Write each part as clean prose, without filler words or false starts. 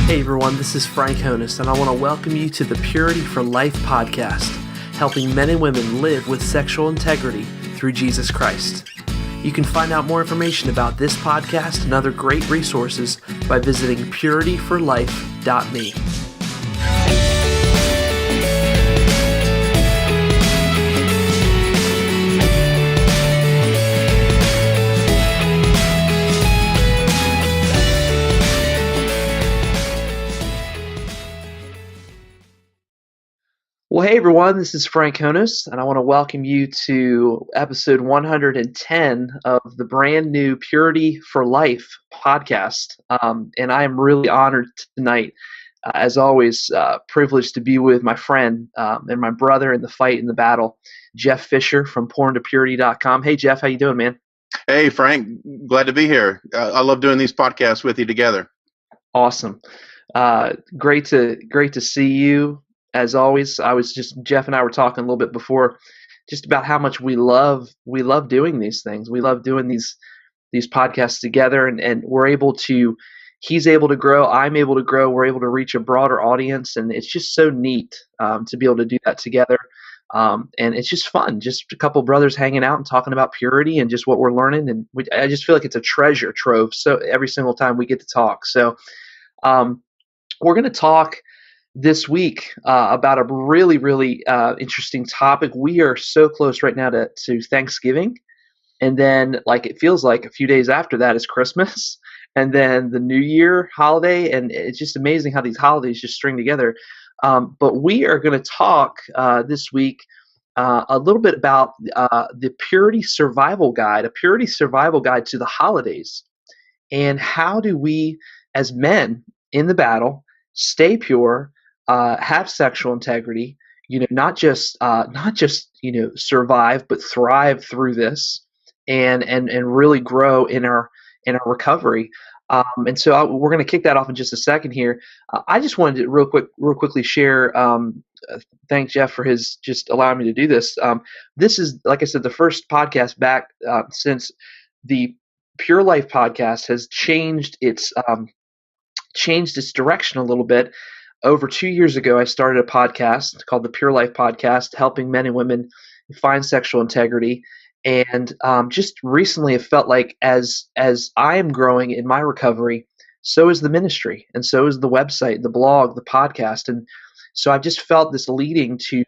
Hey everyone, this is Frank Honus, and I want to welcome you to the Purity for Life podcast, helping men and women live with sexual integrity through Jesus Christ. You can find out more information about this podcast and other great resources by visiting purityforlife.me. Well, hey everyone, this is Frank Honus, and I want to welcome you to episode 110 of the brand new Purity for Life podcast. And I am really honored tonight, as always, privileged to be with my friend and my brother in the fight, in the battle, Jeff Fisher from porntopurity.com. Hey Jeff, how you doing, man? Hey Frank, glad to be here. I love doing these podcasts with you together. Awesome. Great to see you. As always, Jeff and I were talking a little bit before, just about how much we love doing these things. We love doing these podcasts together, and he's able to grow, I'm able to grow, we're able to reach a broader audience, and it's just so neat to be able to do that together. And it's just fun, just a couple brothers hanging out and talking about purity and just what we're learning, and I just feel like it's a treasure trove. So every single time we get to talk, so we're going to talk this week about a really interesting topic. We are so close right now to Thanksgiving, and then it feels like a few days after that is Christmas, and then the New Year holiday, and it's just amazing how these holidays just string together. But we are going to talk this week a little bit about the Purity Survival Guide, a Purity Survival Guide to the holidays, and how do we, as men in the battle, stay pure, have sexual integrity, not just survive, but thrive through this, and really grow in our recovery. And so we're going to kick that off in just a second here. I just wanted to real quickly share. Thank Jeff for his just allowing me to do this. This is, like I said, the first podcast back since the Pure Life podcast has changed its direction a little bit. Over 2 years ago, I started a podcast called the Pure Life Podcast, helping men and women find sexual integrity. And just recently, it felt like as I am growing in my recovery, so is the ministry, and so is the website, the blog, the podcast. And so I just felt this leading to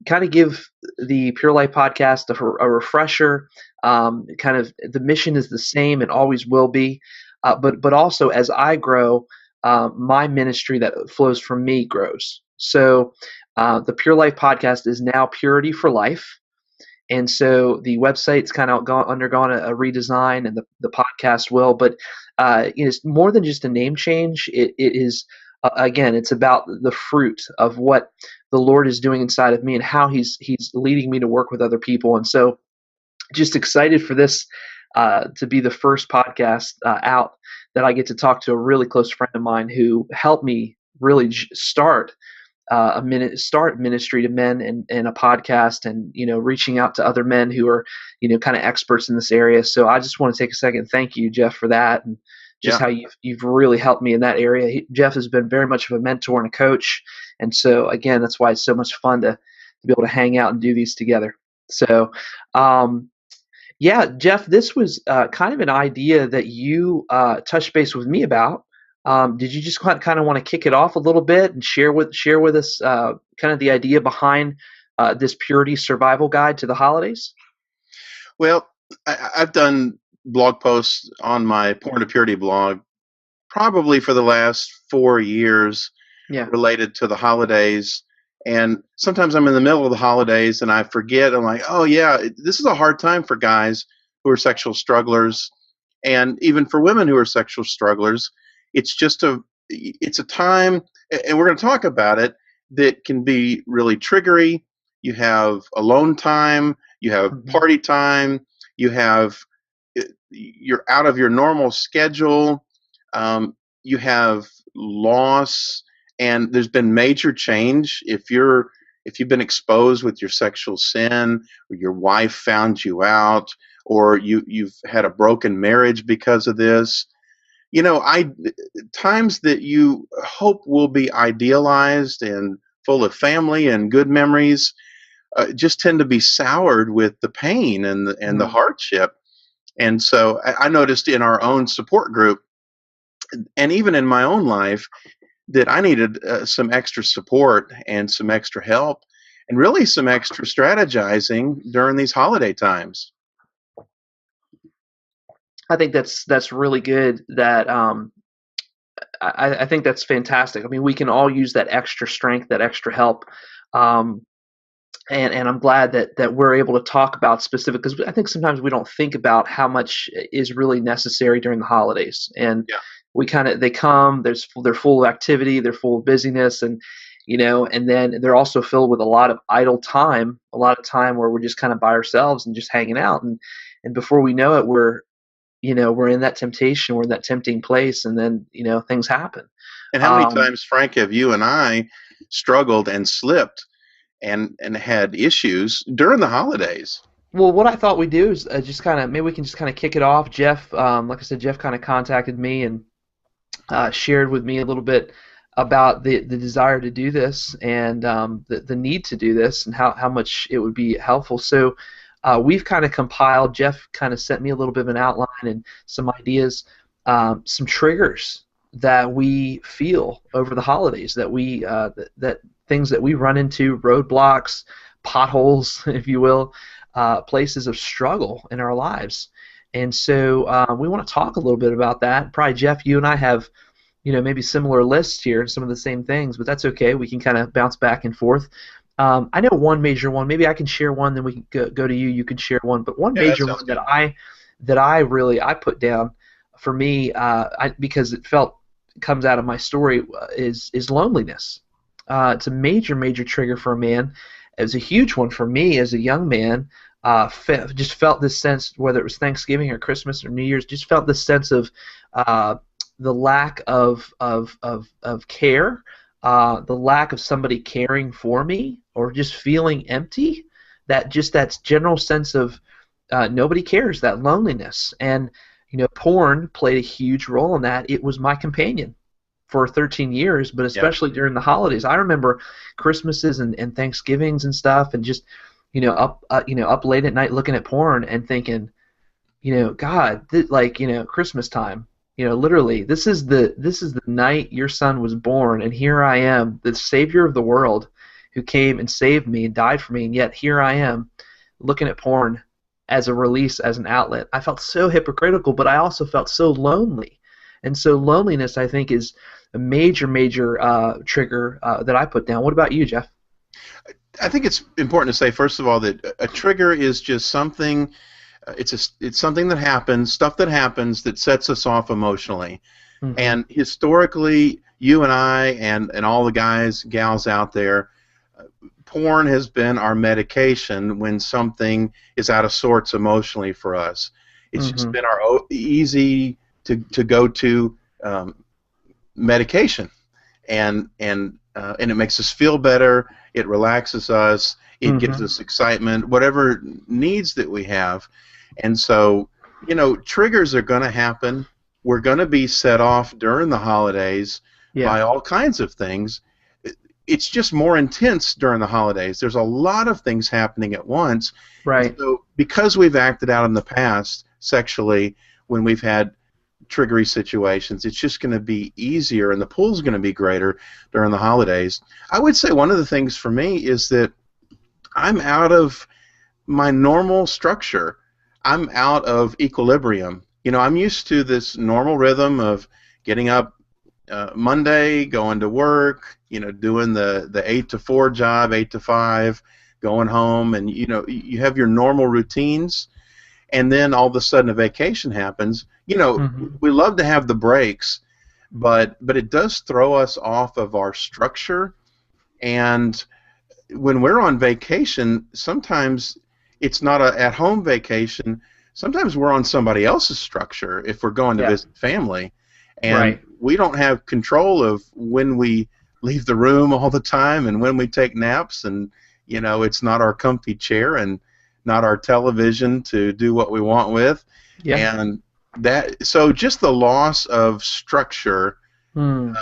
kind of give the Pure Life Podcast a refresher. Kind of the mission is the same and always will be, but also as I grow, my ministry that flows from me grows. So the Pure Life podcast is now Purity for Life. And so the website's kind of undergone a redesign, and the podcast will. But it's more than just a name change. It is, again, it's about the fruit of what the Lord is doing inside of me and how He's leading me to work with other people. And so just excited for this to be the first podcast out that I get to talk to a really close friend of mine who helped me really start ministry to men and a podcast, and reaching out to other men who are kind of experts in this area. So I just want to take a second and thank you, Jeff, for that, and just how you've really helped me in that area. Jeff has been very much of a mentor and a coach, and so again, that's why it's so much fun to be able to hang out and do these together. So yeah, Jeff, this was kind of an idea that you touched base with me about. Did you just kind of want to kick it off a little bit and share with us kind of the idea behind this Purity Survival Guide to the holidays? Well, I've done blog posts on my Porn to Purity blog probably for the last 4 years related to the holidays. And sometimes I'm in the middle of the holidays and I forget. I'm like, oh yeah, this is a hard time for guys who are sexual strugglers, and even for women who are sexual strugglers. It's a time, and we're going to talk about it, that can be really triggery. You have alone time, you have party time, you're out of your normal schedule, you have loss. And there's been major change if you've been exposed with your sexual sin, or your wife found you out, or you've had a broken marriage because of this. I times that you hope will be idealized and full of family and good memories just tend to be soured with the pain and the Mm. hardship. And so I noticed in our own support group, and even in my own life, that I needed some extra support and some extra help, and really some extra strategizing during these holiday times. I think that's really good. That I think that's fantastic. I mean, we can all use that extra strength, that extra help. Um, and I'm glad that we're able to talk about specific, because I think sometimes we don't think about how much is really necessary during the holidays, and Yeah. we kind of they come, they're full of activity, they're full of busyness, and and then they're also filled with a lot of idle time, a lot of time where we're just kind of by ourselves and just hanging out, and before we know it, we're in that temptation, we're in that tempting place, and then things happen. And how many um, times, Frank, have you and I struggled and slipped and had issues during the holidays? Well, what I thought we'd do is just kind of maybe we can just kind of kick it off. Jeff, like I said, Jeff kind of contacted me and shared with me a little bit about the desire to do this, and the need to do this, and how much it would be helpful. So we've kind of compiled. Jeff kind of sent me a little bit of an outline and some ideas, some triggers that we feel over the holidays, that that things that we run into, roadblocks, potholes, if you will, places of struggle in our lives. And so we want to talk a little bit about that. Probably, Jeff, you and I have, maybe similar lists here, some of the same things, but that's okay. We can kind of bounce back and forth. I know one major one. Maybe I can share one, then we can go to you. You can share one. But one Yeah, that major sounds one good. that I really I put down for me, because it comes out of my story, is loneliness. It's a major trigger for a man. It was a huge one for me as a young man. Just felt this sense, whether it was Thanksgiving or Christmas or New Year's, just felt this sense of uh, the lack of care, the lack of somebody caring for me, or just feeling empty. That general sense of nobody cares, that loneliness, and porn played a huge role in that. It was my companion for 13 years, but Yeah. especially during the holidays. I remember Christmases and Thanksgivings and stuff, and just up late at night looking at porn and thinking, God, Christmas time, literally, this is the night your son was born, and here I am, the Savior of the world, who came and saved me and died for me, and yet here I am looking at porn as a release, as an outlet. I felt so hypocritical, but I also felt so lonely. And so loneliness, I think, is a major trigger that I put down. What about you, Jeff? I think it's important to say, first of all, that a trigger is just something. It's something that happens, stuff that happens that sets us off emotionally. Mm-hmm. And historically, you and I and all the guys, gals out there, porn has been our medication when something is out of sorts emotionally for us. It's just Mm-hmm. been our easy to go to medication, and it makes us feel better. It relaxes us. It gives Mm-hmm. us excitement, whatever needs that we have. And so, triggers are going to happen. We're going to be set off during the holidays Yeah. by all kinds of things. It's just more intense during the holidays. There's a lot of things happening at once. Right. So because we've acted out in the past sexually when we've had triggery situations, it's just going to be easier, and the pull's going to be greater during the holidays. I would say one of the things for me is that I'm out of my normal structure. I'm out of equilibrium. I'm used to this normal rhythm of getting up Monday, going to work, doing the 8 to 4 job, 8 to 5, going home, and you have your normal routines, and then all of a sudden a vacation happens. Mm-hmm. We love to have the breaks, but it does throw us off of our structure. And when we're on vacation, sometimes it's not a at-home vacation. Sometimes we're on somebody else's structure if we're going to Yeah. visit family, and Right. we don't have control of when we leave the room all the time and when we take naps, and it's not our comfy chair and not our television to do what we want with. Yeah. And So just the loss of structure Hmm.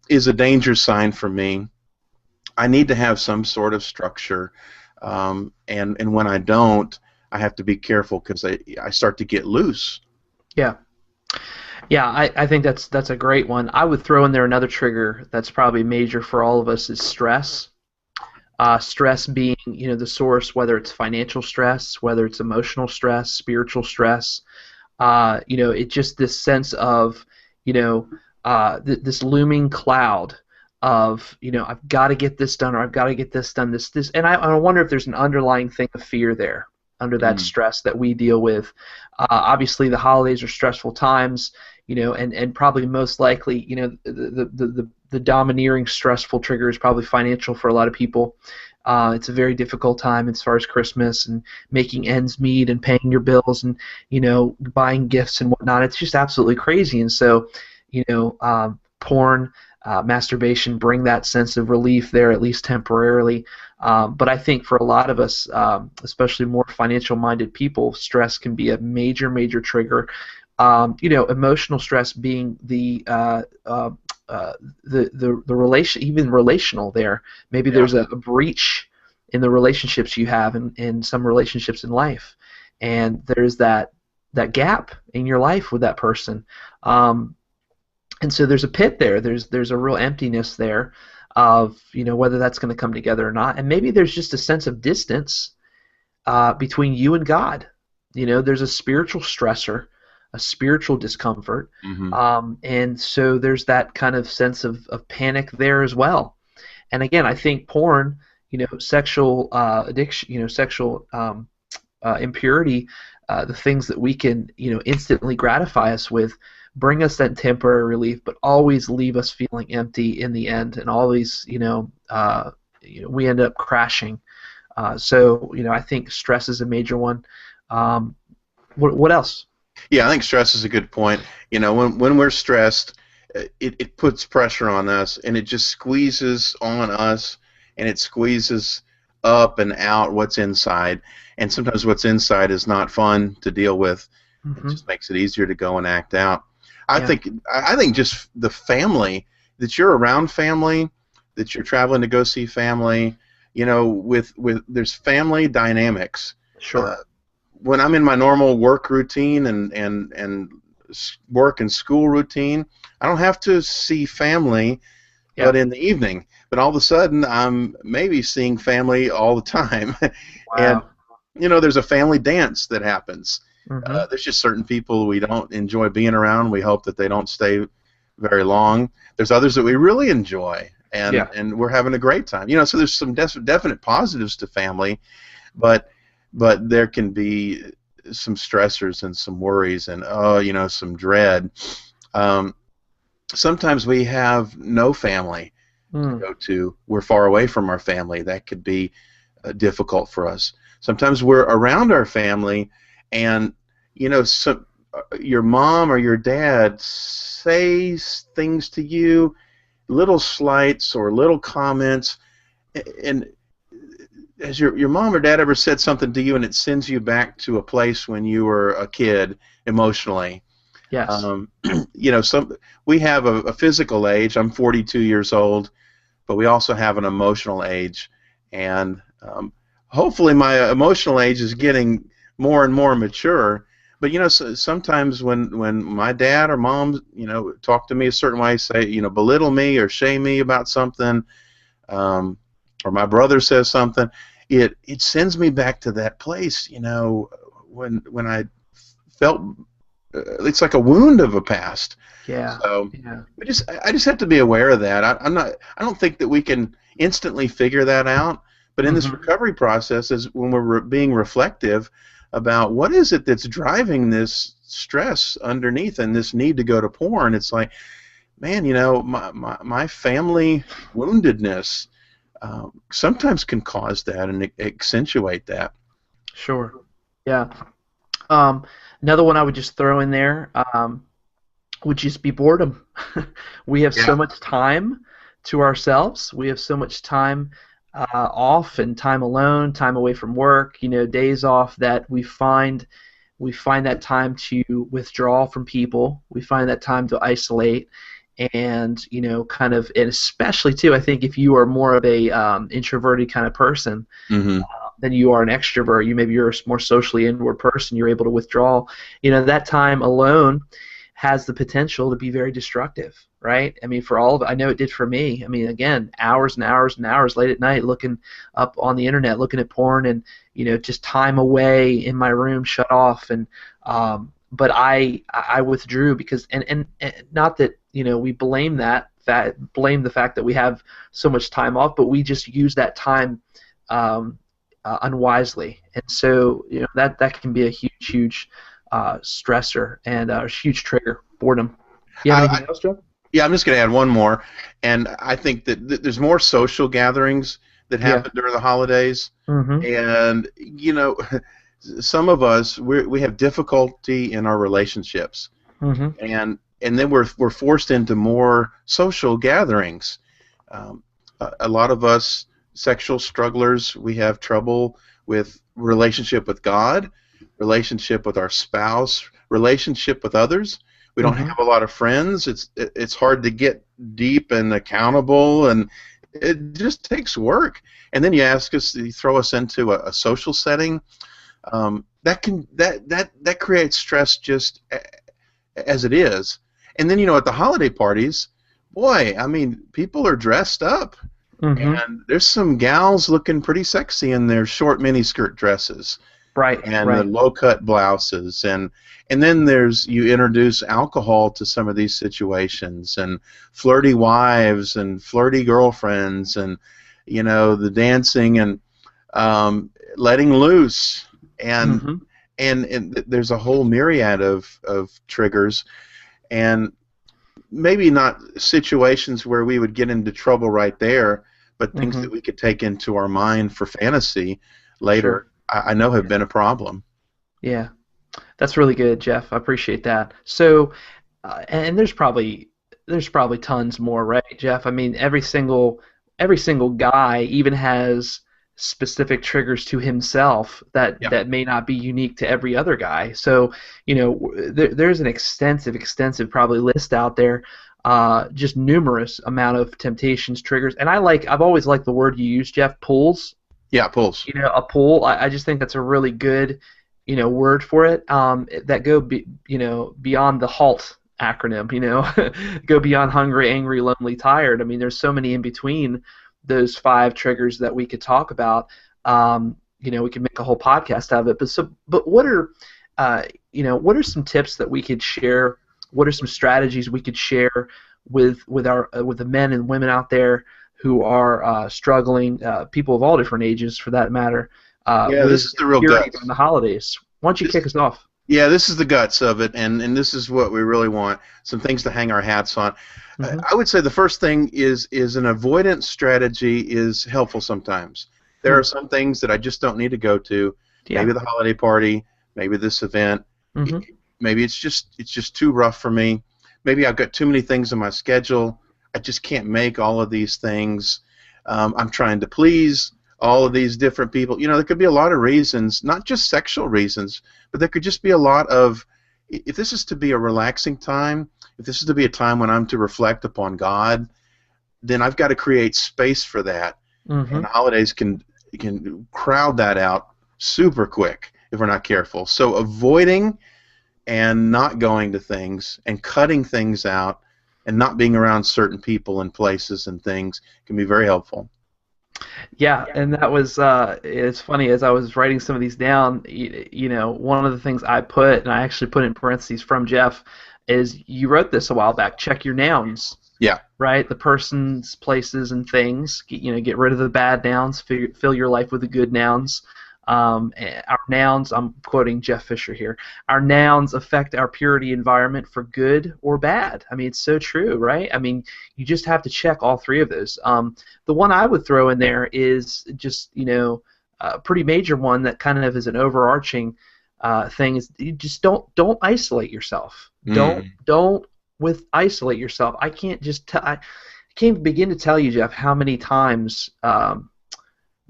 is a danger sign for me. I need to have some sort of structure, and when I don't, I have to be careful because I start to get loose. Yeah. Yeah, I think that's a great one. I would throw in there another trigger that's probably major for all of us is stress. Stress being, the source, whether it's financial stress, whether it's emotional stress, spiritual stress. It just this sense of, this looming cloud of, I've got to get this done or I've got to get this done. And I wonder if there's an underlying thing of fear there under that Mm. stress that we deal with. Obviously, the holidays are stressful times, and probably most likely, the domineering stressful trigger is probably financial for a lot of people. It's a very difficult time as far as Christmas and making ends meet and paying your bills and buying gifts and whatnot. It's just absolutely crazy. And so, porn, masturbation bring that sense of relief there, at least temporarily. But I think for a lot of us, especially more financial-minded people, stress can be a major, major trigger. Emotional stress being the relation, even relational there. Maybe Yeah. there's a breach in the relationships you have in some relationships in life, and there's that gap in your life with that person. Um, and so there's a pit there. There's a real emptiness there of whether that's going to come together or not. And maybe there's just a sense of distance between you and God. There's a spiritual stressor, a spiritual discomfort, Hmm. and so there's that kind of sense of panic there as well. And again, I think porn, sexual addiction, sexual impurity, the things that we can, instantly gratify us with, bring us that temporary relief, but always leave us feeling empty in the end, and always, we end up crashing. So, I think stress is a major one. What else? Yeah, I think stress is a good point. When we're stressed, it puts pressure on us, and it just squeezes on us, and it squeezes up and out what's inside. And sometimes what's inside is not fun to deal with. It Hmm. just makes it easier to go and act out. I Yeah. think I think just the family that you're around family, that you're traveling to go see family. With there's family dynamics. Uh, Sure. when I'm in my normal work routine and work and school routine, I don't have to see family, Yeah. but in the evening. But all of a sudden, I'm maybe seeing family all the time, and Wow. there's a family dance that happens. Hmm. There's just certain people we don't enjoy being around. We hope that they don't stay very long. There's others that we really enjoy, and Yeah. and we're having a great time. So there's some definite positives to family, but there can be some stressors and some worries and some dread. Um, Sometimes we have no family to Mm. go to. We're far away from our family. That could be difficult for us. Sometimes we're around our family, and your mom or your dad says things to you, little slights or little comments, and has your mom or dad ever said something to you and it sends you back to a place when you were a kid emotionally? Yes. Um, some we have a physical age. I'm 42 years old, but we also have an emotional age, and hopefully my emotional age is getting more and more mature. But sometimes when my dad or mom talk to me a certain way, say belittle me or shame me about something, um, or my brother says something, it sends me back to that place. When I felt it's like a wound of a past. Yeah. So Yeah. I just have to be aware of that. I don't think that we can instantly figure that out. But in this Hmm. recovery process, is when we're being reflective about what is it that's driving this stress underneath and this need to go to porn. It's like, man, my family woundedness sometimes can cause that and accentuate that. Sure. Yeah. Um, Another one I would just throw in there would just be boredom. We have so Yeah. much time to ourselves. We have so much time off and time alone, time away from work, days off that we find We find that time to withdraw from people. We find that time to isolate, and kind of, and especially too, I think if you are more of a introverted kind of person Mm-hmm. than you are an extrovert, maybe you're a more socially inward person, you're able to withdraw. That time alone has the potential to be very destructive, right? I mean, for all of it, I know it did for me. I mean, again, hours and hours and hours late at night looking up on the internet, looking at porn, and just time away in my room, shut off, and but I withdrew because and not that we blame blame the fact that we have so much time off, but we just use that time unwisely, and so that can be a huge stressor and a huge trigger. Boredom. You have anything else, Joe? Yeah, I'm just going to add one more, and I think that there's more social gatherings that happen during the holidays, and some of us we have difficulty in our relationships, and then we're forced into more social gatherings. A lot of us sexual strugglers, we have trouble with relationship with God, relationship with our spouse, relationship with others. We don't have a lot of friends. It's hard to get deep and accountable, and it just takes work. And then you throw us into a social setting. That creates stress just as it is. And then at the holiday parties, boy, I mean, people are dressed up, and there's some gals looking pretty sexy in their short miniskirt dresses. Right, and the low-cut blouses, and then you introduce alcohol to some of these situations, and flirty wives and flirty girlfriends, and the dancing and letting loose, and there's a whole myriad of triggers, and maybe not situations where we would get into trouble right there, but things that we could take into our mind for fantasy later. Sure. I know have been a problem. Yeah, that's really good, Jeff. I appreciate that. So, and there's probably tons more, right, Jeff? I mean, every single guy even has specific triggers to himself that may not be unique to every other guy. So, there's an extensive probably list out there, just numerous amount of temptations, triggers, and I've always liked the word you use, Jeff, pulls. Yeah, pulls. A pull. I just think that's a really good, word for it. That go beyond the HALT acronym. Go beyond hungry, angry, lonely, tired. I mean, there's so many in between those 5 triggers that we could talk about. We could make a whole podcast out of it. But what are, what are some tips that we could share? What are some strategies we could share with the men and women out there who are struggling, people of all different ages for that matter, this is the real guts during the holidays. Why don't you kick us off? Yeah, this is the guts of it, and this is what we really want, some things to hang our hats on. I would say the first thing is an avoidance strategy is helpful sometimes. There are some things that I just don't need to go to, maybe the holiday party, maybe this event, maybe it's just too rough for me, maybe I've got too many things on my schedule, I just can't make all of these things. I'm trying to please all of these different people. There could be a lot of reasons, not just sexual reasons, but there could just be a lot of, if this is to be a relaxing time, if this is to be a time when I'm to reflect upon God, then I've got to create space for that. And the holidays can crowd that out super quick if we're not careful. So avoiding and not going to things and cutting things out and not being around certain people and places and things can be very helpful. Yeah, and that was, it's funny, as I was writing some of these down, one of the things I put, and I actually put in parentheses from Jeff, is you wrote this a while back, check your nouns. Yeah. Right? The persons, places, and things. Get rid of the bad nouns, fill your life with the good nouns. Our nouns, I'm quoting Jeff Fisher here, our nouns affect our purity environment for good or bad. I mean, it's so true, right? I mean, you just have to check all 3 of those. The one I would throw in there is just, a pretty major one that kind of is an overarching thing is you just don't isolate yourself. Don't isolate yourself. I can't begin to tell you, Jeff, how many times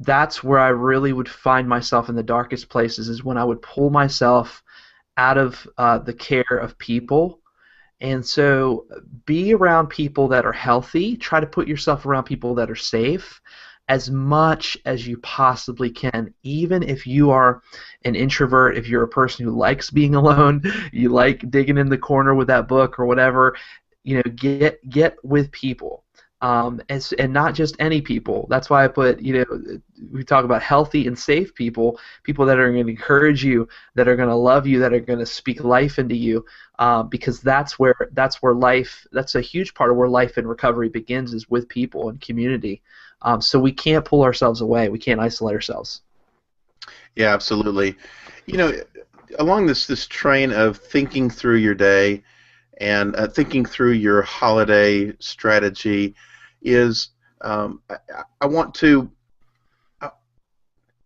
that's where I really would find myself in the darkest places, is when I would pull myself out of the care of people. And so be around people that are healthy. Try to put yourself around people that are safe as much as you possibly can, even if you are an introvert, if you're a person who likes being alone, you like digging in the corner with that book or whatever, get with people. And not just any people. That's why I put, we talk about healthy and safe people, people that are going to encourage you, that are going to love you, that are going to speak life into you, because that's where life, that's a huge part of where life in recovery begins, is with people and community. So we can't pull ourselves away. We can't isolate ourselves. Yeah, absolutely. Along this train of thinking through your day and thinking through your holiday strategy is I want to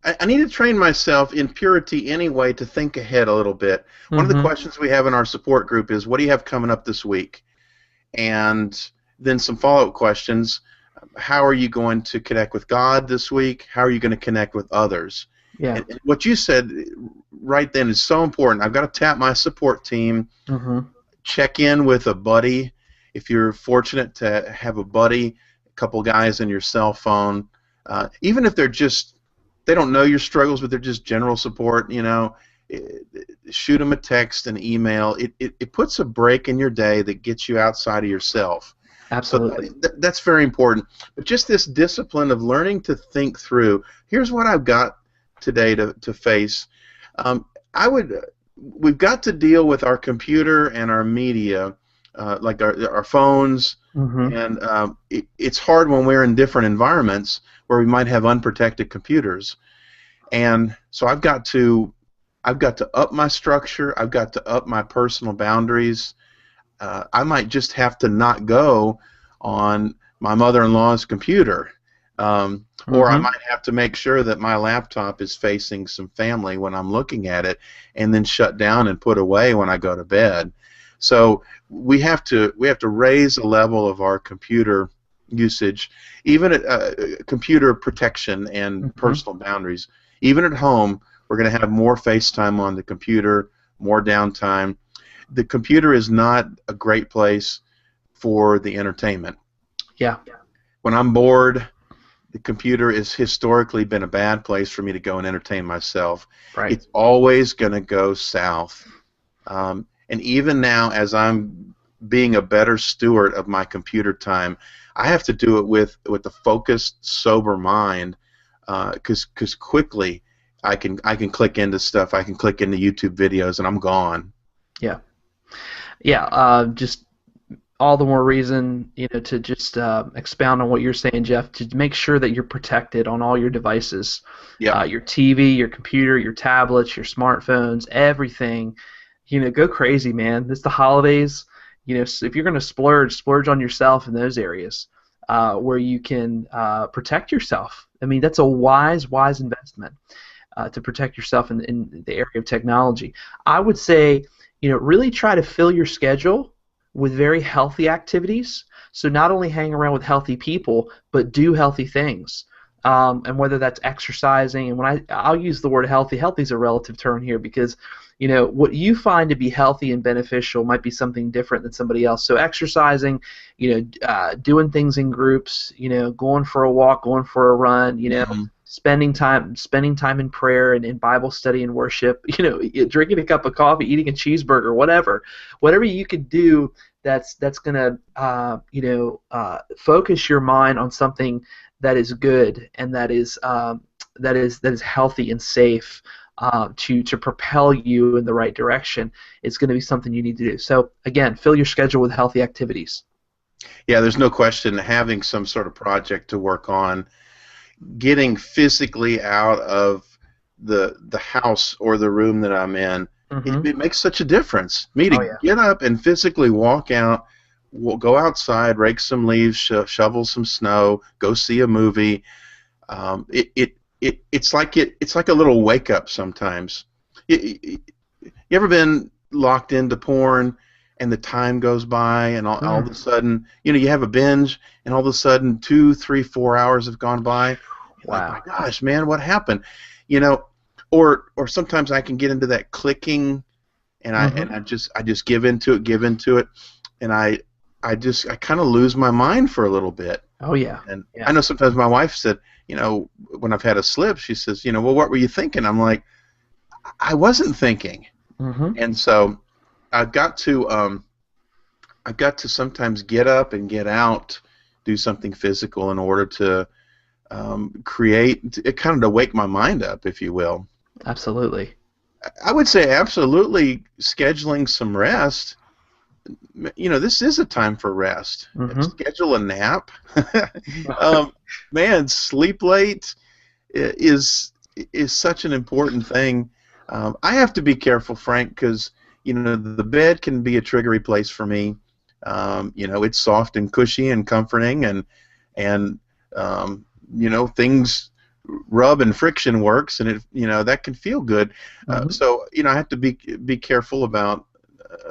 I need to train myself in purity anyway to think ahead a little bit. Mm-hmm. One of the questions we have in our support group is, what do you have coming up this week? And then some follow-up questions. How are you going to connect with God this week? How are you going to connect with others? Yeah. And what you said right then is so important. I've got to tap my support team, mm-hmm. check in with a buddy. If you're fortunate to have a buddy, a couple guys in your cell phone, even if they don't know your struggles, but they're just general support, shoot them a text, an email. It puts a break in your day that gets you outside of yourself. Absolutely. So that's very important. But just this discipline of learning to think through, here's what I've got today to face. We've got to deal with our computer and our media, like our phones, mm-hmm. and it's hard when we're in different environments where we might have unprotected computers. And so I've got to up my structure. I've got to up my personal boundaries. I might just have to not go on my mother-in-law's computer, mm-hmm. or I might have to make sure that my laptop is facing some family when I'm looking at it, and then shut down and put away when I go to bed. So we have to raise the level of our computer usage, even at computer protection and mm-hmm. personal boundaries. Even at home, we're going to have more FaceTime on the computer, more downtime. The computer is not a great place for the entertainment. Yeah. When I'm bored, the computer has historically been a bad place for me to go and entertain myself. Right. It's always going to go south. And even now, as I'm being a better steward of my computer time, I have to do it with a focused, sober mind, because quickly I can click into stuff. I can click into YouTube videos, and I'm gone. Yeah. Just all the more reason, to just expound on what you're saying, Jeff, to make sure that you're protected on all your devices. Yeah. Your TV, your computer, your tablets, your smartphones, everything. Go crazy, man. It's the holidays. If you're going to splurge on yourself in those areas where you can protect yourself. I mean, that's a wise investment to protect yourself in the area of technology. I would say, really try to fill your schedule with very healthy activities. So not only hang around with healthy people, but do healthy things. And whether that's exercising, and when I'll use the word healthy is a relative term here, because what you find to be healthy and beneficial might be something different than somebody else. So exercising, doing things in groups, going for a walk, going for a run, mm-hmm. spending time in prayer and in Bible study and worship, drinking a cup of coffee, eating a cheeseburger, whatever you could do that's going to focus your mind on something that is good and that is healthy and safe. To propel you in the right direction, it's going to be something you need to do. So again, fill your schedule with healthy activities. Yeah, there's no question having some sort of project to work on, getting physically out of the house or the room that I'm in, mm-hmm. it makes such a difference. Me to get up and physically walk out, go outside, rake some leaves, shovel some snow, go see a movie. It's like a little wake up sometimes. You ever been locked into porn and the time goes by and all of a sudden you have a binge and all of a sudden 2, 3, 4 hours have gone by. Wow. Like, my gosh, man, what happened? Or sometimes I can get into that clicking and I just give into it, and I kind of lose my mind for a little bit. Oh yeah. And I know sometimes my wife said, when I've had a slip, she says, well, what were you thinking? I'm like, I wasn't thinking. And so I've got to sometimes get up and get out, do something physical in order to create, kind of to wake my mind up, if you will. Absolutely. I would say absolutely scheduling some rest. This is a time for rest. Schedule a nap. Man, sleep late is such an important thing. I have to be careful, Frank, because the bed can be a triggery place for me. It's soft and cushy and comforting, and things rub and friction works, and it that can feel good. So I have to be careful about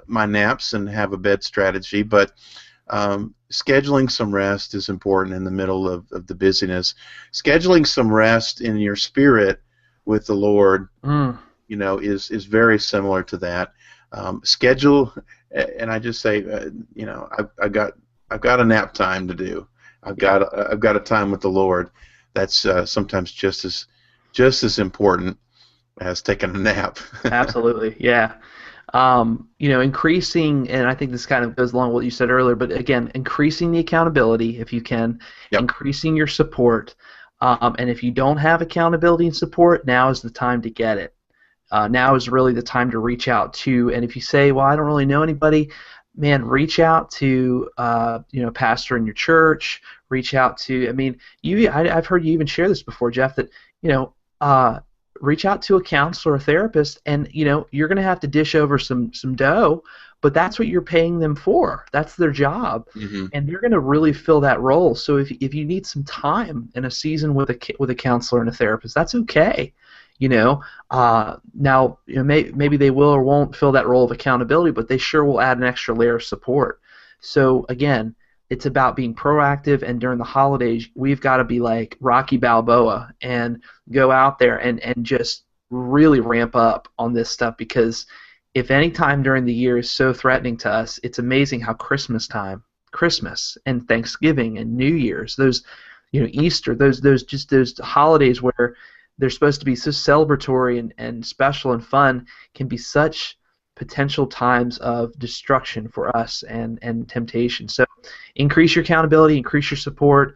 my naps and have a bed strategy, but scheduling some rest is important in the middle of the busyness. Scheduling some rest in your spirit with the Lord, is very similar to that. Schedule, and I just say, I've got a nap time to do. I've got a time with the Lord. That's sometimes just as important as taking a nap. Absolutely, yeah. Increasing, and I think this kind of goes along with what you said earlier, but again, increasing the accountability if you can, increasing your support, and if you don't have accountability and support, now is the time to get it. Now is really the time to reach out to, and if you say, well, I don't really know anybody, man, reach out to pastor in your church. Reach out to, I've heard you even share this before, Jeff, that reach out to a counselor or therapist, and you're going to have to dish over some dough, but that's what you're paying them for. That's their job, and they're going to really fill that role. So if you need some time in a season with a counselor and a therapist, that's okay. Now maybe they will or won't fill that role of accountability, but they sure will add an extra layer of support. So again, it's about being proactive, and during the holidays, we've got to be like Rocky Balboa and go out there and just really ramp up on this stuff, because if any time during the year is so threatening to us, it's amazing how Christmas and Thanksgiving and New Year's, those Easter, those holidays where they're supposed to be so celebratory and special and fun, can be such potential times of destruction for us and temptation. So increase your accountability, increase your support.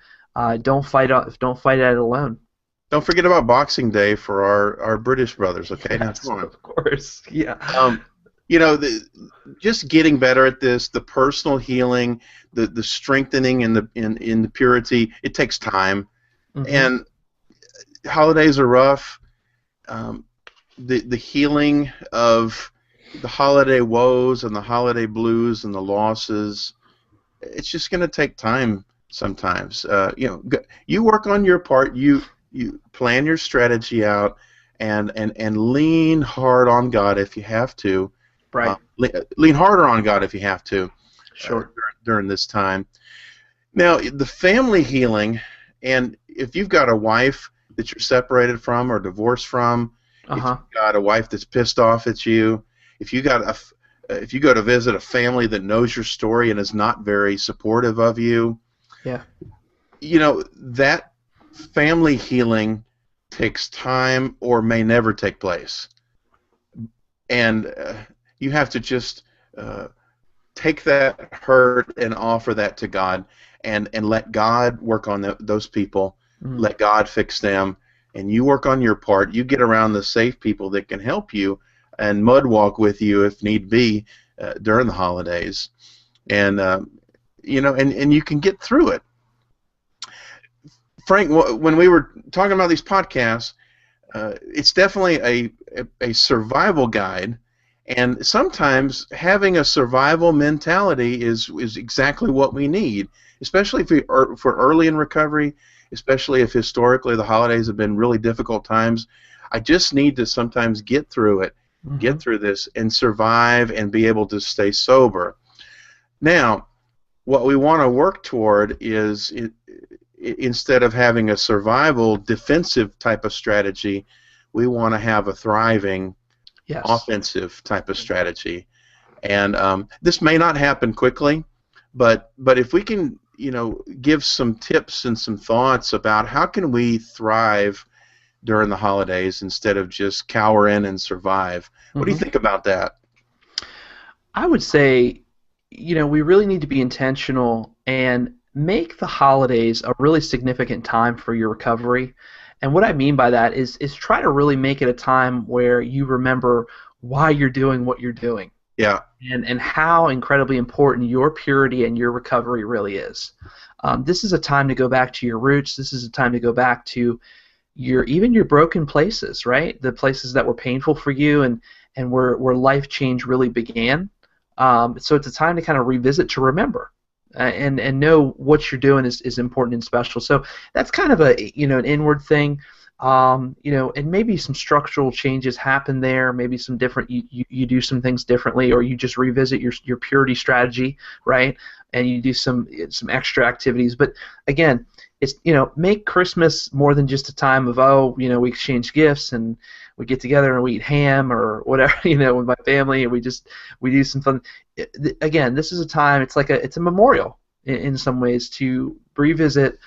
Don't fight it alone. Don't forget about Boxing Day for our British brothers. Okay, yes, of course. Yeah. Just getting better at this, the personal healing, the strengthening in the purity. It takes time, and holidays are rough. The healing of the holiday woes and the holiday blues and the losses, it's just going to take time sometimes. You work on your part, you plan your strategy out, and lean hard on God if you have to. Right. Lean harder on God if you have to. Sure. During this time. Now, the family healing, and if you've got a wife that you're separated from or divorced from, if you've got a wife that's pissed off at you, if you go to visit a family that knows your story and is not very supportive of you, that family healing takes time or may never take place, and you have to just take that hurt and offer that to God, and let God work on those people. Let God fix them, and you work on your part. You get around the safe people that can help you and mud walk with you if need be during the holidays, and and you can get through it. Frank, when we were talking about these podcasts, it's definitely a survival guide, and sometimes having a survival mentality is exactly what we need, especially for early in recovery, especially if historically the holidays have been really difficult times. I just need to sometimes get through it. Get through this and survive and be able to stay sober. Now, what we want to work toward is, instead of having a survival defensive type of strategy, we want to have a thriving Yes. offensive type of strategy. And this may not happen quickly, but if we can, give some tips and some thoughts about how can we thrive during the holidays instead of just cower in and survive. What do you think about that? I would say, we really need to be intentional and make the holidays a really significant time for your recovery. And what I mean by that is try to really make it a time where you remember why you're doing what you're doing. Yeah. And how incredibly important your purity and your recovery really is. This is a time to go back to your roots. This is a time to go back to even your broken places, right? The places that were painful for you and where life change really began. So it's a time to kind of revisit, to remember, and know what you're doing is important and special. So that's kind of an inward thing. And maybe some structural changes happen there. Maybe some different you do some things differently, or you just revisit your purity strategy, right? And you do some extra activities. But again, it's make Christmas more than just a time of we exchange gifts and we get together and we eat ham or whatever, with my family, and we do some fun. Again, this is a time. It's a memorial in some ways to revisit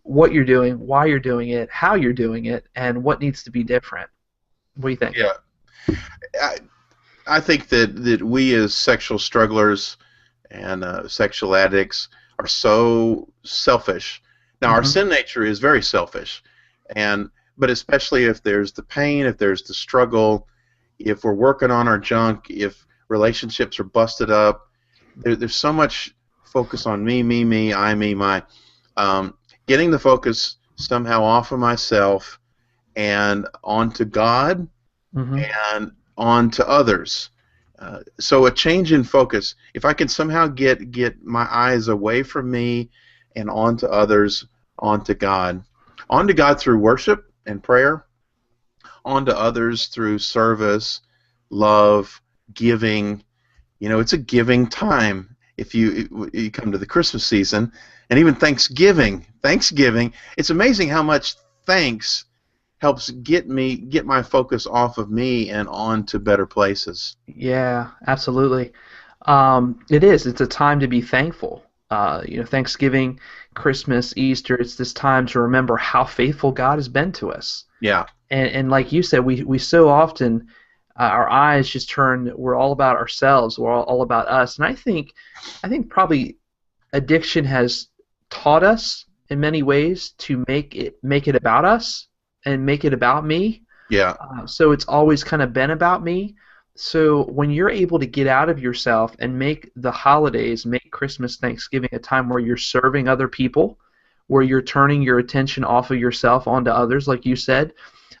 what you're doing, why you're doing it, how you're doing it, and what needs to be different. What do you think? Yeah, I think that we as sexual strugglers and sexual addicts are so selfish. Now, our sin nature is very selfish, but especially if there's the pain, if there's the struggle, if we're working on our junk, if relationships are busted up, there's so much focus on me, I, me, my. Getting the focus somehow off of myself and onto God and onto others. So a change in focus. If I can somehow get my eyes away from me and onto others, onto God through worship and prayer, onto others through service, love, giving. It's a giving time. If you come to the Christmas season, and even Thanksgiving, it's amazing how much thanks helps get my focus off of me and on to better places. Yeah, absolutely. It is. It's a time to be thankful. Thanksgiving, Christmas, Easter. It's this time to remember how faithful God has been to us. Yeah. And like you said, we so often our eyes just turn. We're all about ourselves. We're all about us. And I think probably addiction has taught us in many ways to make it about us and make it about me. Yeah. So it's always kind of been about me. So when you're able to get out of yourself and make the holidays, make Christmas, Thanksgiving a time where you're serving other people, where you're turning your attention off of yourself onto others, like you said,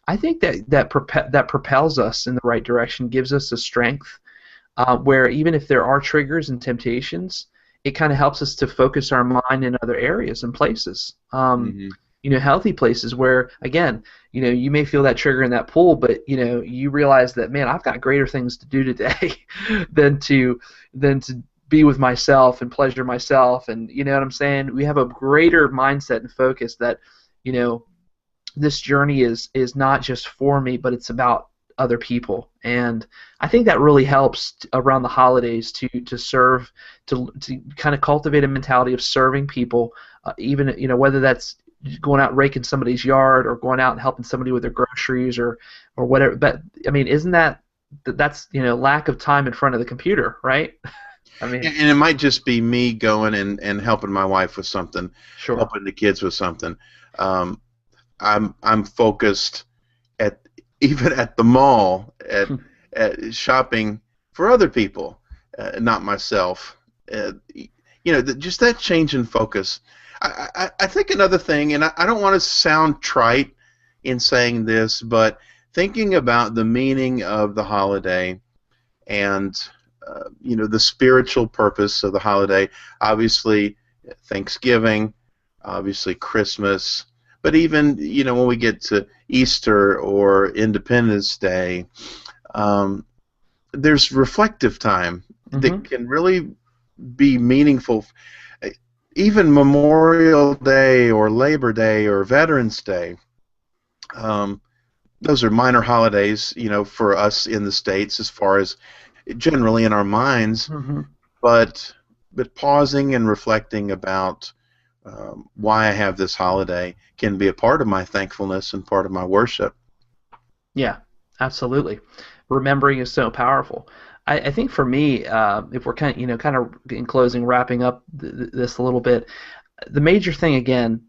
I think that propels us in the right direction, gives us a strength where even if there are triggers and temptations, it kind of helps us to focus our mind in other areas and places. Healthy places where, again, you may feel that trigger in that pool, but you realize that, man, I've got greater things to do today than to be with myself and pleasure myself, and you know what I'm saying? We have a greater mindset and focus that, this journey is not just for me, but it's about other people, and I think that really helps around the holidays to serve, to kind of cultivate a mentality of serving people, even whether that's going out and raking somebody's yard or going out and helping somebody with their groceries or whatever. But I mean, isn't that's lack of time in front of the computer, right? I mean, and it might just be me going and helping my wife with something, sure, helping the kids with something. I'm focused even at the mall at shopping for other people, not myself. Just that change in focus. I think another thing, and I don't want to sound trite in saying this, but thinking about the meaning of the holiday and the spiritual purpose of the holiday. Obviously, Thanksgiving, obviously Christmas, but even when we get to Easter or Independence Day, there's reflective time that can really be meaningful. Even Memorial Day or Labor Day or Veterans Day, those are minor holidays, for us in the States, as far as generally in our minds. Mm-hmm. But pausing and reflecting about why I have this holiday can be a part of my thankfulness and part of my worship. Yeah, absolutely. Remembering is so powerful. I think for me, if we're kind of in closing, wrapping up this a little bit, the major thing again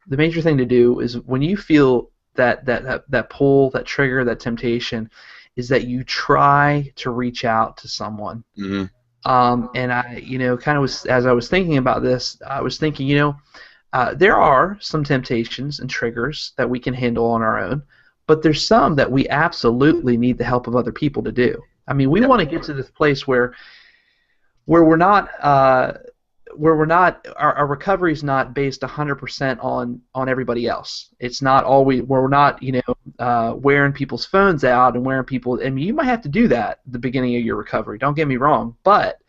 the major thing to do is when you feel that pull, that trigger, that temptation, is that you try to reach out to someone. Mm-hmm. And I, kind of was as I was thinking about this, I was thinking, there are some temptations and triggers that we can handle on our own, but there's some that we absolutely need the help of other people to do. I mean, we want to get to this place where we're not our recovery is not based 100% on everybody else. It's not always where we're not wearing people's phones out and wearing people. I mean, you might have to do that at the beginning of your recovery. Don't get me wrong, but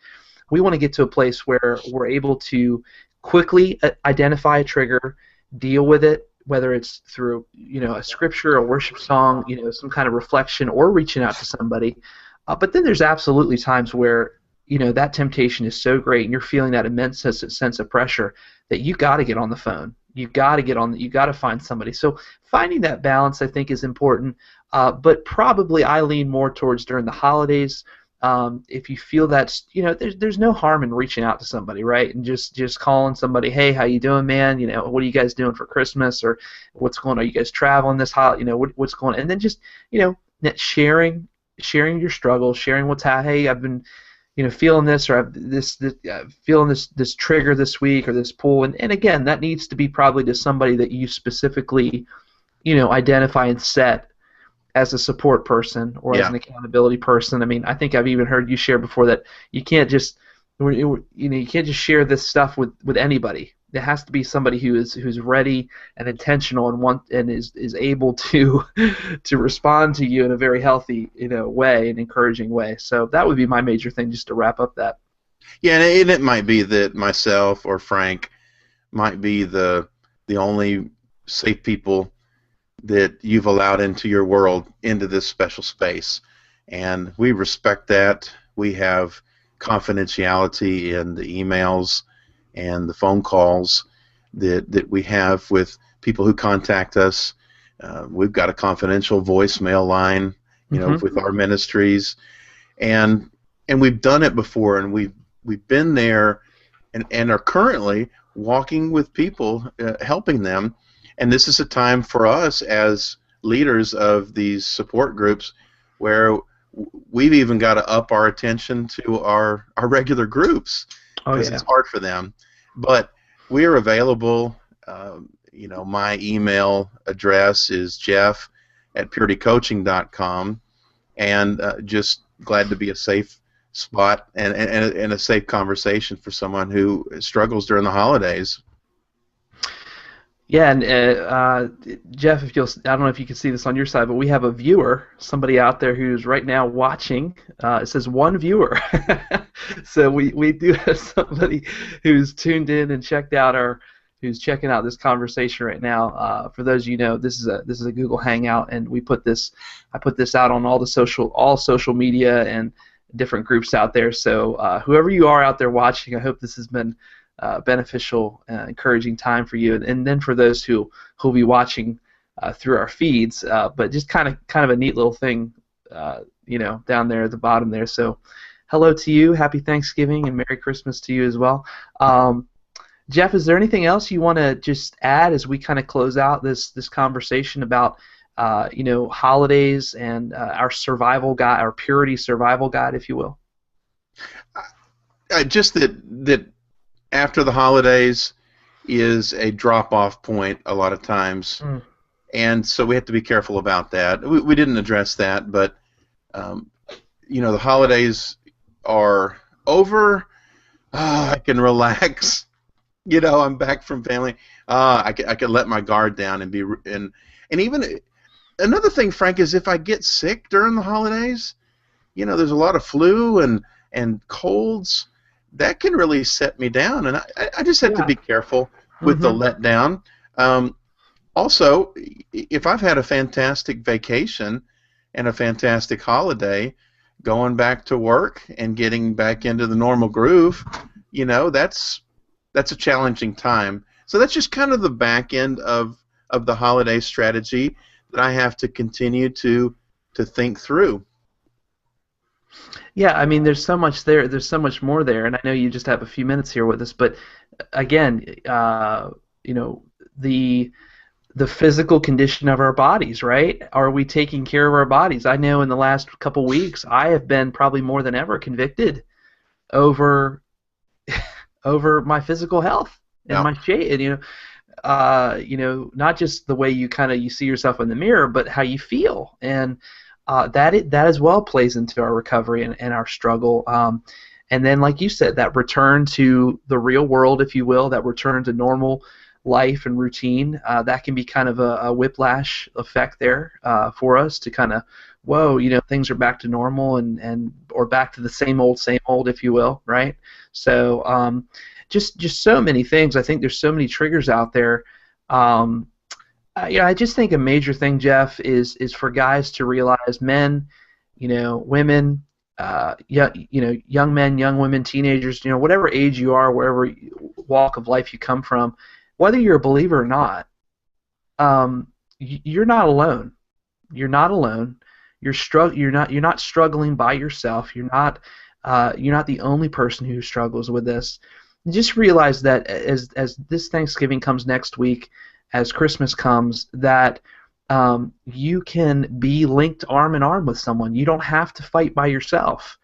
we want to get to a place where we're able to quickly identify a trigger, deal with it, whether it's through a scripture, a worship song, some kind of reflection, or reaching out to somebody. But then there's absolutely times where that temptation is so great and you're feeling that immense sense of pressure that you got to get on the phone. You got to find somebody. So finding that balance, I think, is important. But probably I lean more towards during the holidays. If you feel that's there's no harm in reaching out to somebody, right? And just calling somebody, hey, how you doing, man? What are you guys doing for Christmas, or what's going on? Are you guys traveling this holiday? What's going on? And then just sharing your struggle, sharing what's happening. Hey, I've been feeling this, or feeling this trigger this week, or this pull, and again, that needs to be probably to somebody that you specifically identify and set as a support person or as an accountability person. I mean, I think I've even heard you share before that you can't just share this stuff with anybody. There has to be somebody who's ready and intentional and is able to respond to you in a very healthy way, an encouraging way. So that would be my major thing, just to wrap up that. Yeah, and it might be that myself or Frank might be the only safe people that you've allowed into your world, into this special space, and we respect that. We have confidentiality in the emails and the phone calls that we have with people who contact us. We've got a confidential voicemail line, with our ministries, and we've done it before, and we've been there, and are currently walking with people, helping them. And this is a time for us as leaders of these support groups where we've even got to up our attention to our regular groups because it's hard for them. But we are available. My email address is jeff@puritycoaching.com, and just glad to be a safe spot and a safe conversation for someone who struggles during the holidays. Yeah, and Jeff, I don't know if you can see this on your side, but we have a viewer, somebody out there who's right now watching. It says one viewer. So we do have somebody who's tuned in and who's checking out this conversation right now. For those of you this is a Google Hangout, and I put this out on all social media and different groups out there. So whoever you are out there watching, I hope this has been beneficial, encouraging time for you, and then for those who'll be watching through our feeds. But just kind of a neat little thing, down there at the bottom there. So, hello to you, happy Thanksgiving, and Merry Christmas to you as well. Jeff, is there anything else you want to just add as we kind of close out this conversation about holidays and our survival guide, our purity survival guide, if you will? Just that. After the holidays is a drop-off point a lot of times, and so we have to be careful about that. We didn't address that, but the holidays are over. I can relax. I'm back from family. I can let my guard down and even another thing, Frank, is if I get sick during the holidays, there's a lot of flu and colds. That can really set me down, and I just have to be careful with the letdown. Also, if I've had a fantastic vacation and a fantastic holiday, going back to work and getting back into the normal groove, that's a challenging time. So that's just kind of the back end of the holiday strategy that I have to continue to think through. Yeah, I mean, there's so much there. There's so much more there, and I know you just have a few minutes here with us, but again, the physical condition of our bodies, right? Are we taking care of our bodies? I know in the last couple weeks, I have been probably more than ever convicted over over my physical health and my shape, and not just the way you see yourself in the mirror, but how you feel, and that as well plays into our recovery and our struggle. And then, like you said, that return to the real world, if you will, that return to normal life and routine, that can be kind of a whiplash effect there for us to kind of, whoa, things are back to normal or back to the same old, if you will, right? So just so many things. I think there's so many triggers out there. I just think a major thing, Jeff, is for guys to realize, men, women, young men, young women, teenagers, whatever age you are, wherever walk of life you come from, whether you're a believer or not, you're not alone. You're not alone. You're not struggling by yourself. You're not the only person who struggles with this. Just realize that as this Thanksgiving comes next week, as Christmas comes, that you can be linked arm in arm with someone. You don't have to fight by yourself.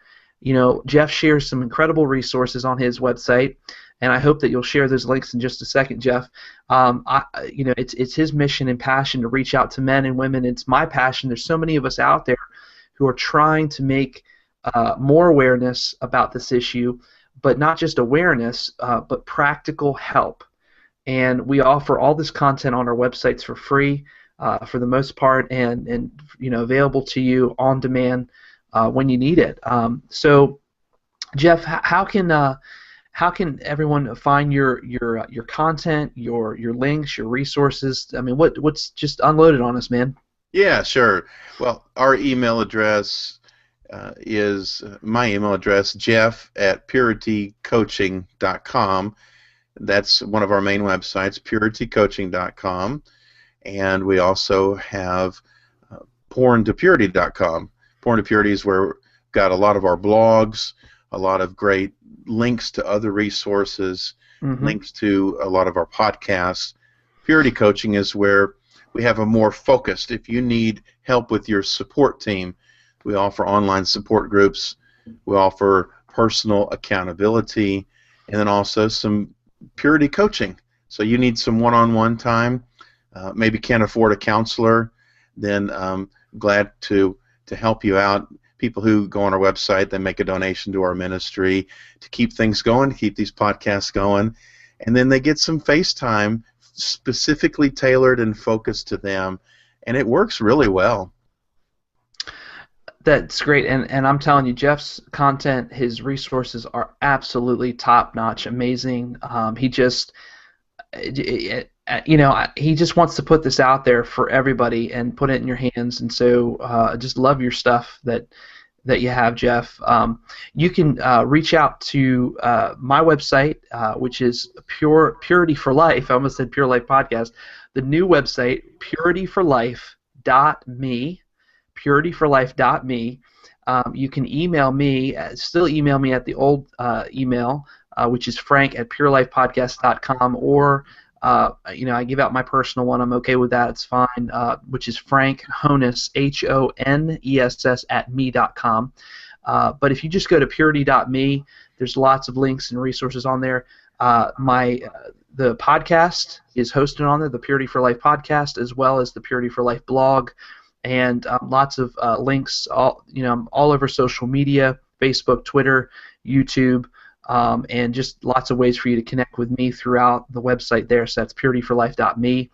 Jeff shares some incredible resources on his website, and I hope that you'll share those links in just a second, Jeff. It's his mission and passion to reach out to men and women. It's my passion. There's so many of us out there who are trying to make more awareness about this issue, but not just awareness, but practical help. And we offer all this content on our websites for free, for the most part, and available to you on demand when you need it. So, Jeff, how can everyone find your content, your links, your resources? I mean, what's just unloaded on us, man? Yeah, sure. Well, our email address is my email address, jeff@puritycoaching.com. That's one of our main websites, puritycoaching.com. And we also have porntopurity.com. Porn to Purity is where we've got a lot of our blogs, a lot of great links to other resources, links to a lot of our podcasts. Purity Coaching is where we have a more focused, if you need help with your support team, we offer online support groups, we offer personal accountability, and then also some purity coaching. So you need some one-on-one time, maybe can't afford a counselor, then glad to help you out. People who go on our website, they make a donation to our ministry to keep things going, to keep these podcasts going, and then they get some FaceTime specifically tailored and focused to them, and it works really well. That's great, and I'm telling you, Jeff's content, his resources are absolutely top-notch, amazing. He just wants to put this out there for everybody and put it in your hands, and so I just love your stuff that you have, Jeff. You can reach out to my website, which is Purity for Life. I almost said Pure Life Podcast. The new website, purityforlife.me. purityforlife.me. You can email me, still email me at the old email, which is frank@purelifepodcast.com, or I give out my personal one. I'm okay with that. It's fine. Which is Frank Honess, HONESS @me.com. But if you just go to purity.me, there's lots of links and resources on there. The podcast is hosted on there, the Purity for Life podcast, as well as the Purity for Life blog, and lots of links all over social media, Facebook, Twitter, YouTube. And just lots of ways for you to connect with me throughout the website there. So that's purityforlife.me.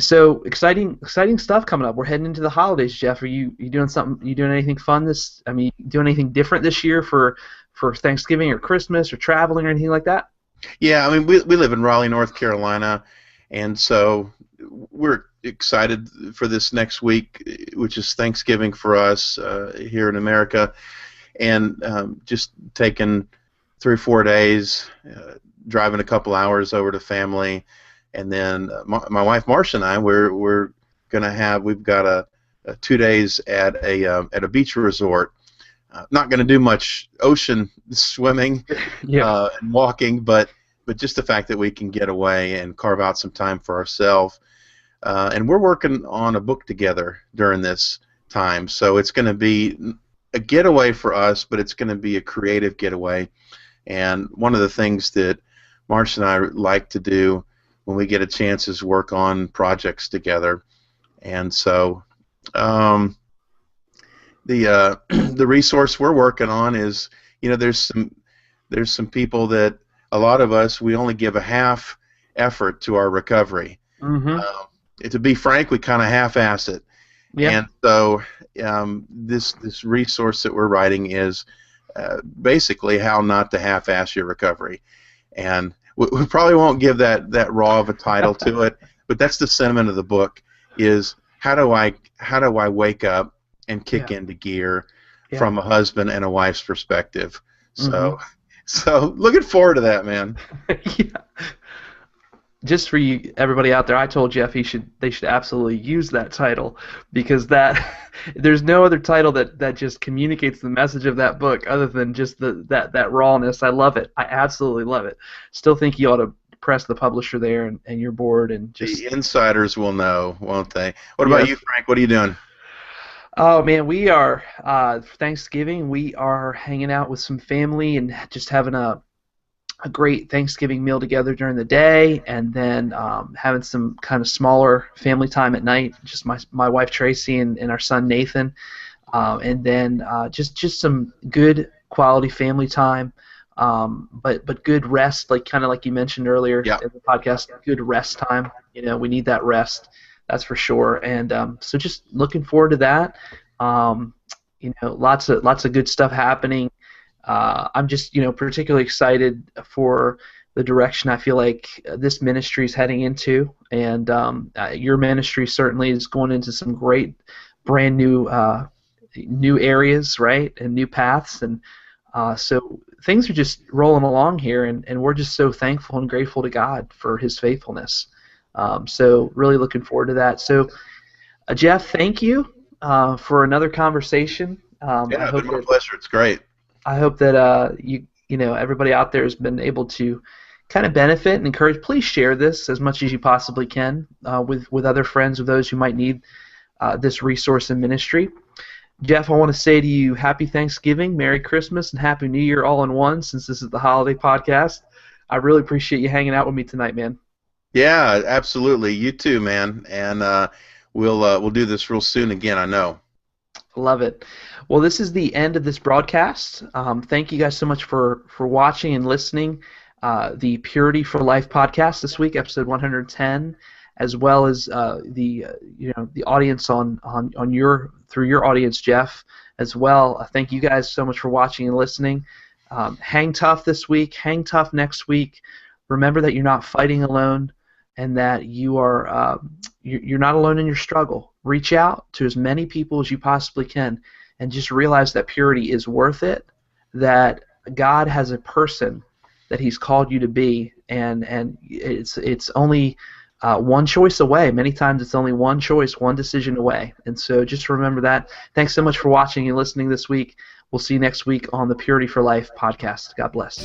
So exciting stuff coming up. We're heading into the holidays, Jeff. Are you doing something? You doing anything fun doing anything different this year for Thanksgiving or Christmas or traveling or anything like that? Yeah, I mean we live in Raleigh, North Carolina, And so we're excited for this next week, which is Thanksgiving for us here in America, and just taking 3 or 4 days, driving a couple hours over to family, and then my wife Marcia and I, we're gonna we've got 2 days at a beach resort. Not going to do much ocean swimming and walking, but just the fact that we can get away and carve out some time for ourselves. And we're working on a book together during this time, so it's going to be a getaway for us, but it's going to be a creative getaway. And one of the things that Marcia and I like to do when we get a chance is work on projects together. And so the resource we're working on is, there's some people that a lot of us, we only give a half effort to our recovery. To be frank, we kind of half-ass it. And so this resource that we're writing is basically how not to half-ass your recovery. And we probably won't give that raw of a title to it, but that's the sentiment of the book, is how do I wake up and kick into gear from a husband and a wife's perspective. So looking forward to that, man. Just for you, everybody out there, I told Jeff they should absolutely use that title, because there's no other title that just communicates the message of that book other than just that rawness. I love it. I absolutely love it. Still think you ought to press the publisher there and your board, and just the insiders will know, won't they? What about you, Frank? What are you doing? Oh man, we are Thanksgiving. We are hanging out with some family and just having a great Thanksgiving meal together during the day, and then having some kind of smaller family time at night. Just my wife Tracy and our son Nathan, and then just some good quality family time. But good rest, kind of like you mentioned earlier in the podcast. Good rest time. We need that rest. That's for sure, and so just looking forward to that. Lots of good stuff happening. I'm just particularly excited for the direction I feel like this ministry is heading into, and your ministry certainly is going into some great, brand new areas, right, and new paths, and so things are just rolling along here, and we're just so thankful and grateful to God for His faithfulness. So really looking forward to that. So, Jeff, thank you for another conversation. It's been my pleasure. It's great. I hope that everybody out there has been able to kind of benefit and encourage. Please share this as much as you possibly can with other friends, with those who might need this resource and ministry. Jeff, I want to say to you, Happy Thanksgiving, Merry Christmas, and Happy New Year all in one, since this is the holiday podcast. I really appreciate you hanging out with me tonight, man. Yeah, absolutely. You too, man. And we'll do this real soon again, I know. Love it. Well, this is the end of this broadcast. Thank you guys so much for watching and listening. The Purity for Life podcast this week, episode 110, as well as the audience through your audience, Jeff, as well. Thank you guys so much for watching and listening. Hang tough this week. Hang tough next week. Remember that you're not fighting alone, and that you're not alone in your struggle. Reach out to as many people as you possibly can, and just realize that purity is worth it, that God has a person that He's called you to be, and it's only one choice away. Many times it's only one choice, one decision away. And so just remember that. Thanks so much for watching and listening this week. We'll see you next week on the Purity for Life podcast. God bless.